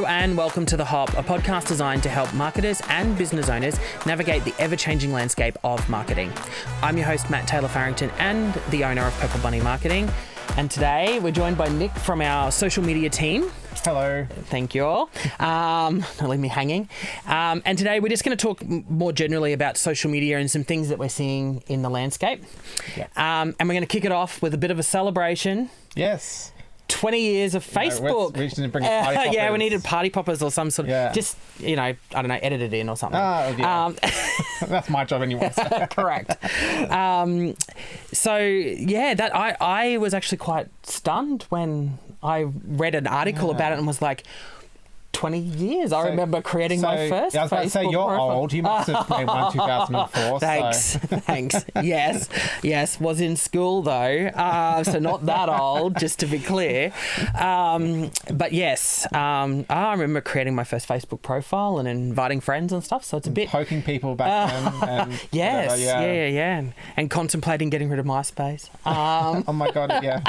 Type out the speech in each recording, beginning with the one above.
Hello and welcome to The Hop, a podcast designed to help marketers and business owners navigate the ever-changing landscape of marketing. I'm your host, Matt Taylor Farrington, and the owner of Purple Bunny Marketing. And today we're joined by Nick from our social media team. Hello. Thank you all. Don't leave me hanging. And today we're just going to talk more generally about social media and some things that we're seeing in the landscape. Yeah. And we're going to kick it off with a bit of a celebration. Yes. 20 years of Facebook. We should bring party poppers. Yeah, we needed party poppers or some sort of, just, I don't know, edit it in or something. That's my job anyway. So. Correct. I was actually quite stunned when I read an article about it and was like, 20 years. I remember creating my first Facebook. I was about to say, you're profile. old. You must have made one in 2004. Thanks. Yes. Was in school though, so not that old, just to be clear. But yes, I remember creating my first Facebook profile and inviting friends and stuff. So it's a bit poking people back then. And yes, yeah, and contemplating getting rid of MySpace. Oh my god, yeah.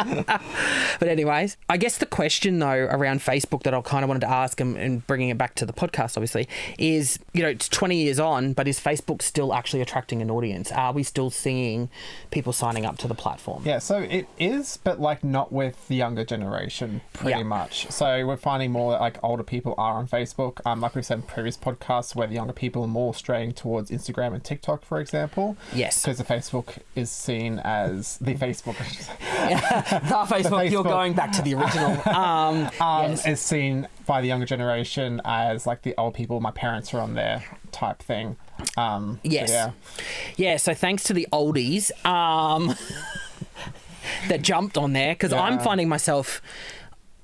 But anyways, I guess the question though around Facebook that I kind of wanted to ask and bringing it back to the podcast, obviously, is, it's 20 years on, but is Facebook still actually attracting an audience? Are we still seeing people signing up to the platform? Yeah, so it is, but not with the younger generation, pretty much. So we're finding more that older people are on Facebook. Like we've said in previous podcasts, where the younger people are more straying towards Instagram and TikTok, for example. Yes. Because the Facebook is seen as the Facebook. The Facebook, you're going back to the original. Yes. Is seen by the younger generation as the old people, my parents are on there type thing. Yes. So, yeah. So thanks to the oldies that jumped on there, because I'm finding myself,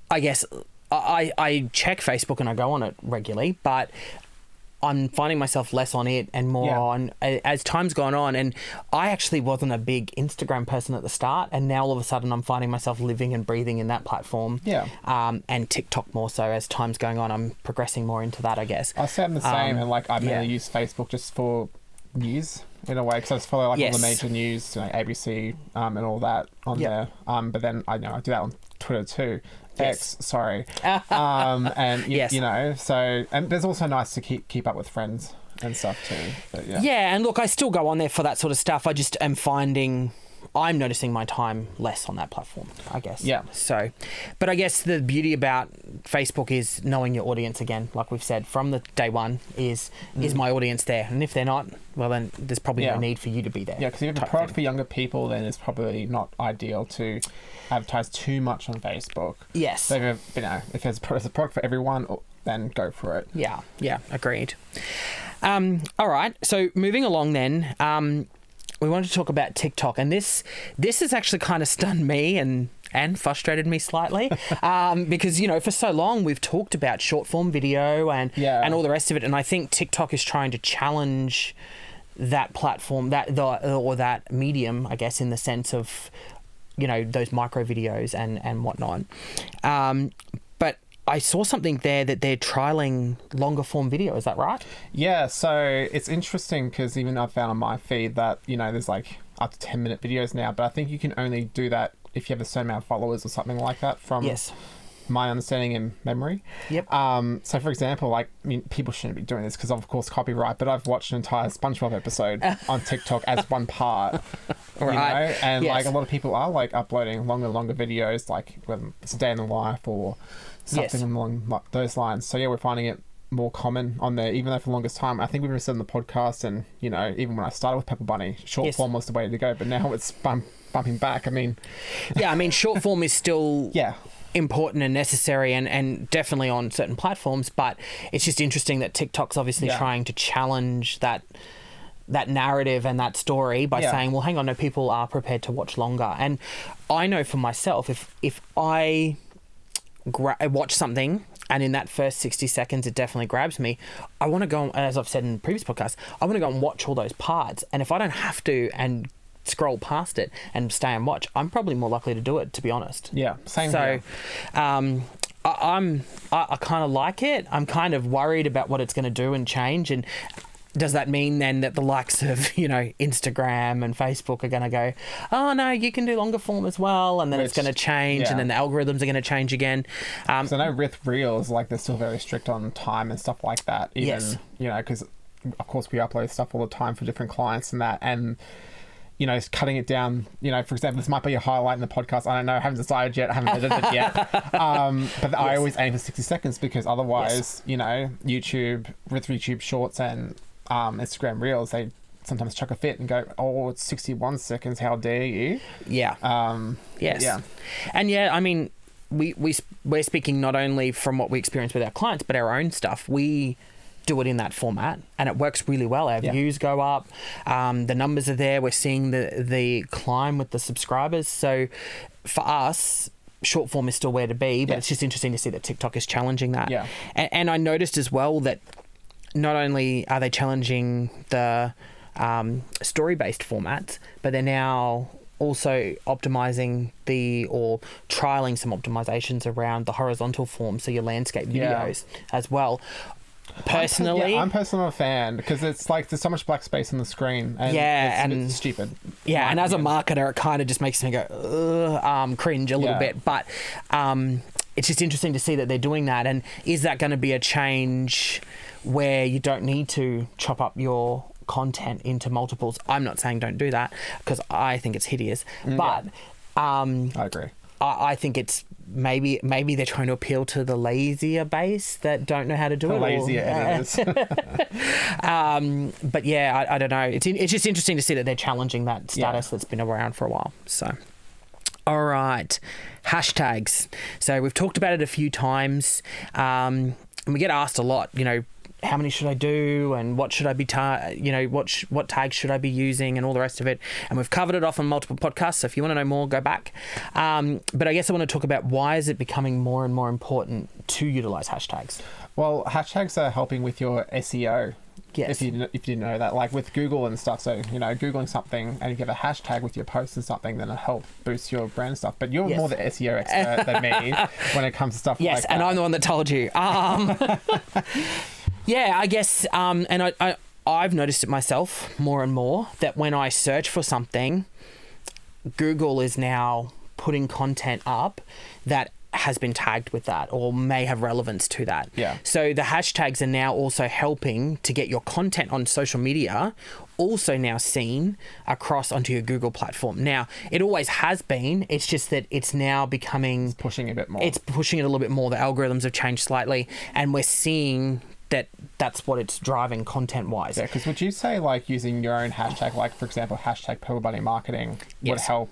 I guess, I check Facebook and I go on it regularly, but I'm finding myself less on it and more on as time's gone on. And I actually wasn't a big Instagram person at the start, and now all of a sudden I'm finding myself living and breathing in that platform. Yeah. And TikTok more so. As time's going on, I'm progressing more into that, I guess. I say I'm the same, and I mainly use Facebook just for news in a way, because I just follow all the major news, ABC and all that on there. But then I do that on Twitter too. X, sorry. And so, and it's also nice to keep up with friends and stuff too. But and look, I still go on there for that sort of stuff. I just am finding I'm noticing my time less on that platform, I guess. Yeah. So, but I guess the beauty about Facebook is knowing your audience again, like we've said from the day one, is my audience there? And if they're not, well then there's probably no need for you to be there. Yeah, because if you have a product for younger people, then it's probably not ideal to advertise too much on Facebook. Yes. So if there's a product for everyone, then go for it. Yeah, agreed. All right, so moving along then, we wanted to talk about TikTok, and this has actually kind of stunned me and frustrated me slightly, because for so long we've talked about short form video and all the rest of it, and I think TikTok is trying to challenge that platform, that medium, I guess, in the sense of those micro videos and whatnot. But I saw something there that they're trialing longer form video. Is that right? Yeah. So it's interesting because even I found on my feed that, there's up to 10-minute videos now, but I think you can only do that if you have a certain amount of followers or something like that from my understanding and memory. Yep. So for example, people shouldn't be doing this because of course copyright, but I've watched an entire SpongeBob episode on TikTok as one part. Right. And a lot of people are uploading longer videos, whether it's a day in the life or something along those lines. So we're finding it more common on there, even though for the longest time, I think we've said in the podcast, and even when I started with Purple Bunny, short form was the way to go, but now it's bumping back. Short form is still important and necessary and definitely on certain platforms, but it's just interesting that TikTok's obviously trying to challenge that narrative and that story by saying, well, hang on, no, people are prepared to watch longer. And I know for myself, if I watch something and in that first 60 seconds it definitely grabs me, I want to go, as I've said in previous podcasts, I want to go and watch all those parts. And if I don't have to and scroll past it and stay and watch, I'm probably more likely to do it, to be honest. Yeah, same here. So I kind of like it. I'm kind of worried about what it's going to do and change, and does that mean then that the likes of, you know, Instagram and Facebook are going to go, oh, no, you can do longer form as well, and then it's going to change, and then the algorithms are going to change again? So I know with Reels, like, they're still very strict on time and stuff like that. Even, you know, because, of course, we upload stuff all the time for different clients and that, and... you know, cutting it down, you know, for example, this might be a highlight in the podcast. I don't know. I haven't decided yet. I haven't edited it yet. But I always aim for 60 seconds because otherwise, you know, YouTube, with YouTube Shorts and Instagram Reels, they sometimes chuck a fit and go, oh, it's 61 seconds. How dare you? Yeah. Yes. Yeah. And I mean, we're speaking not only from what we experience with our clients, but our own stuff. We do it in that format and it works really well. Our views go up, the numbers are there, we're seeing the climb with the subscribers. So for us, short form is still where to be, but it's just interesting to see that TikTok is challenging that. And I noticed as well that not only are they challenging the story-based formats, but they're now also optimizing or trialing some optimizations around the horizontal form, so your landscape videos as well. Personally, I'm personally a fan because it's like there's so much black space on the screen, and it's stupid. Yeah, and as a marketer, it kind of just makes me go cringe a little bit. But it's just interesting to see that they're doing that. And is that going to be a change where you don't need to chop up your content into multiples? I'm not saying don't do that because I think it's hideous, but I agree. I think it's maybe they're trying to appeal to the lazier base that don't know how to do it. Lazier editors. But I don't know. It's just interesting to see that they're challenging that status that's been around for a while. So, all right, hashtags. So we've talked about it a few times, and we get asked a lot. You know, how many should I do, and what should I be, what tags should I be using, and all the rest of it. And we've covered it off on multiple podcasts. So if you want to know more, go back. But I guess I want to talk about why is it becoming more and more important to utilize hashtags. Well, hashtags are helping with your SEO. Yes. If you didn't know that, like with Google and stuff. So, you know, Googling something and you have a hashtag with your post and something, then it'll help boost your brand stuff. But you're more the SEO expert than me when it comes to stuff like that. Yes, and I'm the one that told you. Yeah, I guess, and I've noticed it myself more and more that when I search for something, Google is now putting content up that has been tagged with that or may have relevance to that. Yeah. So the hashtags are now also helping to get your content on social media also now seen across onto your Google platform. Now, it always has been. It's just that it's now becoming... It's pushing a bit more. It's pushing it a little bit more. The algorithms have changed slightly and we're seeing... that's what it's driving content-wise. Yeah, because would you say, like, using your own hashtag, like, for example, hashtag Purple Bunny Marketing would help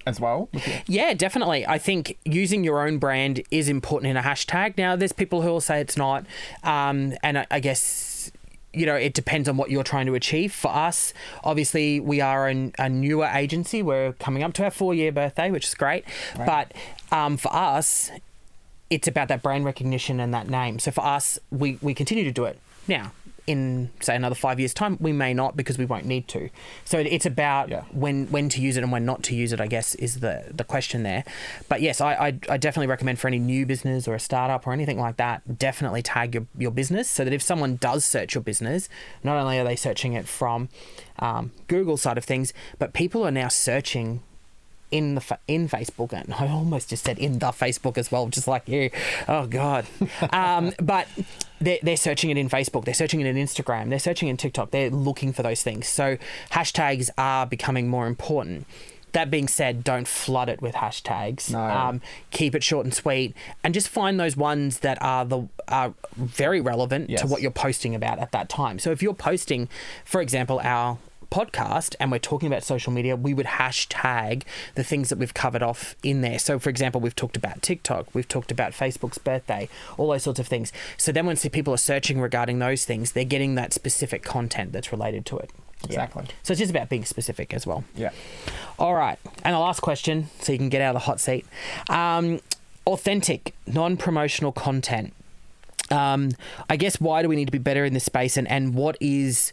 as well? Yeah, definitely. I think using your own brand is important in a hashtag. Now, there's people who will say it's not, and I guess... you know, it depends on what you're trying to achieve. For us, obviously, we are a newer agency. We're coming up to our 4-year birthday, which is great. Right. But for us... it's about that brand recognition and that name. So for us, we continue to do it. Now, in, say, another 5 years' time, we may not because we won't need to. So it's about when to use it and when not to use it, I guess, is the question there. But yes, I definitely recommend for any new business or a startup or anything like that, definitely tag your business so that if someone does search your business, not only are they searching it from Google side of things, but people are now searching in Facebook, and I almost just said in the Facebook as well, just like you. Oh God! But they're searching it in Facebook, they're searching it in Instagram, they're searching in TikTok. They're looking for those things. So hashtags are becoming more important. That being said, don't flood it with hashtags. No. Keep it short and sweet, and just find those ones that are very relevant to what you're posting about at that time. So if you're posting, for example, our podcast and we're talking about social media, we would hashtag the things that we've covered off in there. So for example, we've talked about TikTok, we've talked about Facebook's birthday, all those sorts of things. So then when people are searching regarding those things, they're getting that specific content that's related to it. Exactly. So it's just about being specific as well. Yeah. All right. And the last question, so you can get out of the hot seat. Authentic, non-promotional content. I guess why do we need to be better in this space, and what is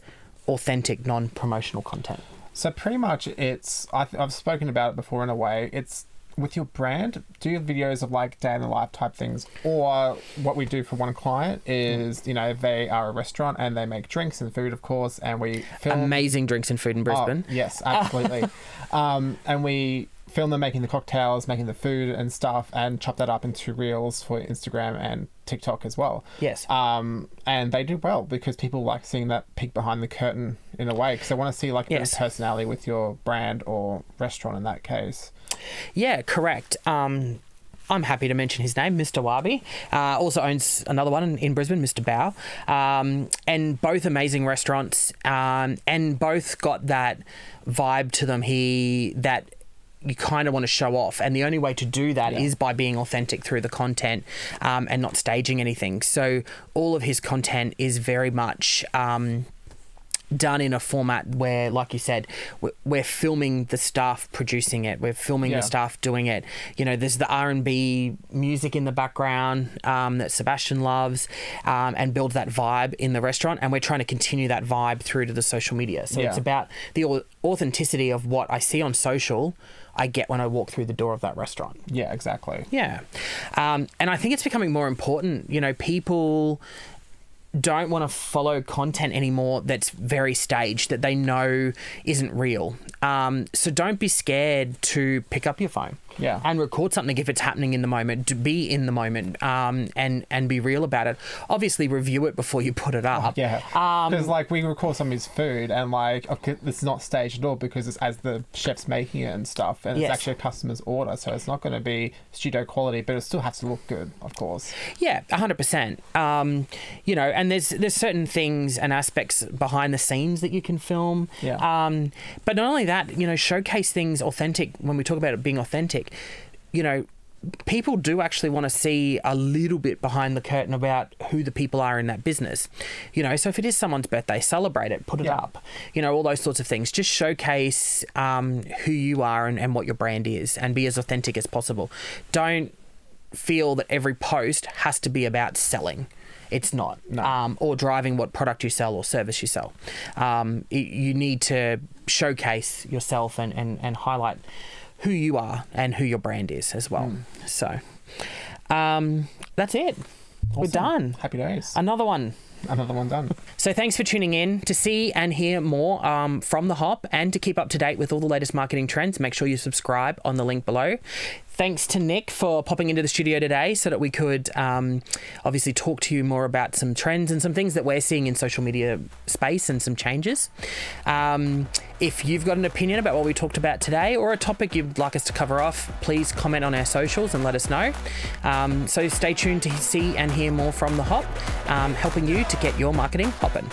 authentic non-promotional content? So pretty much it's I've spoken about it before in a way. It's with your brand, do videos of like day in the life type things, or what we do for one client is, you know, they are a restaurant and they make drinks and food, of course, and we film amazing drinks and food in Brisbane. Oh, yes, absolutely. And we film them making the cocktails, making the food and stuff, and chop that up into reels for Instagram and TikTok as well. Yes. And they do well because people like seeing that peek behind the curtain in a way, because they want to see like a bit of personality with your brand or restaurant in that case. Yeah, correct. I'm happy to mention his name, Mr. Wabi. Also owns another one in Brisbane, Mr. Bao. And both amazing restaurants, and both got that vibe to them that you kind of want to show off. And the only way to do that is by being authentic through the content, and not staging anything. So all of his content is very much done in a format where, like you said, we're filming the staff producing it. We're filming the staff doing it. You know, there's the R&B music in the background that Sebastian loves, and build that vibe in the restaurant. And we're trying to continue that vibe through to the social media. So it's about the authenticity of what I see on social, I get when I walk through the door of that restaurant. Yeah, exactly. Yeah. And I think it's becoming more important. You know, people don't want to follow content anymore that's very staged, that they know isn't real. So don't be scared to pick up your phone and record something if it's happening in the moment, to be in the moment, and be real about it. Obviously review it before you put it up. Because like we record some of his food and like, okay, it's not staged at all because it's as the chef's making it and stuff, and it's actually a customer's order, so it's not going to be studio quality, but it still has to look good, of course. Yeah, 100%. You know, and there's certain things and aspects behind the scenes that you can film. But not only that, you know, showcase things authentic. When we talk about it being authentic, you know, people do actually want to see a little bit behind the curtain about who the people are in that business. You know, so if it is someone's birthday, celebrate it, put it up, you know, all those sorts of things. Just showcase who you are and what your brand is, and be as authentic as possible. Don't feel that every post has to be about selling. It's not. No. Or driving what product you sell or service you sell. You need to showcase yourself and highlight who you are and who your brand is as well. So that's it. Awesome. We're done. Happy days. Another one done. So thanks for tuning in. To see and hear more from The Hop, and to keep up to date with all the latest marketing trends, make sure you subscribe on the link below. Thanks to Nick for popping into the studio today so that we could obviously talk to you more about some trends and some things that we're seeing in social media space and some changes. If you've got an opinion about what we talked about today, or a topic you'd like us to cover off, please comment on our socials and let us know. So stay tuned to see and hear more from The Hop, helping you to get your marketing hopping.